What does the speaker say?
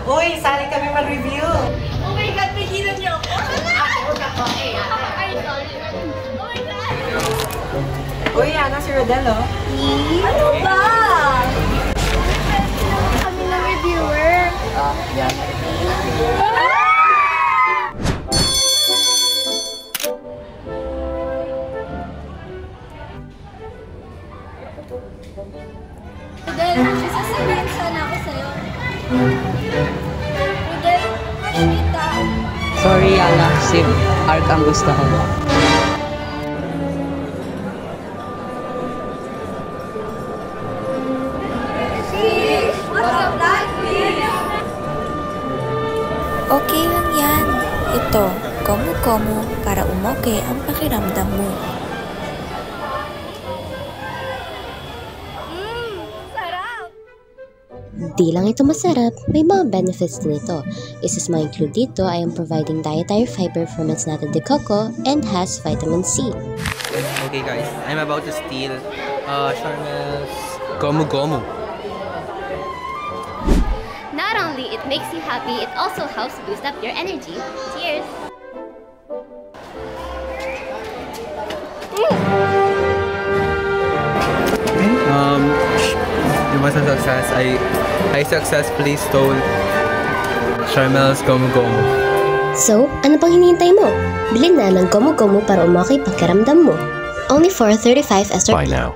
Uy, sali kami mag-review. Oh my God, pigilan niyo ako. Okay, ay, sorry. Oh my God. Uy, ano si Rodel, oh? Ano ba? Kami na reviewer. Yan. Rodel, may sasabihin sana ako sa'yo. Rodel, crush kita. Sorry, Yana. Si Ark ang gusto ko. What's up, Blackpink? Okay lang yan. Ito, komo-komo para umoke ang pakiramdam mo. Sarap! Di lang ito masarap, may mga benefits din ito. Isa sa mga include dito ay ang providing dietary fiber from its nata de coco and has vitamin C. Okay guys, I'm about to steal Charmel's Gomu Gomu. Not only it makes you happy, it also helps boost up your energy. Cheers! It was a success. I successfully stole Charmel's Gomu Gomu. So, ano pang hinihintay mo? Bilhin na ng Gomu Gomu para umaki pakiramdam mo. Only for 35 SRP. Buy now.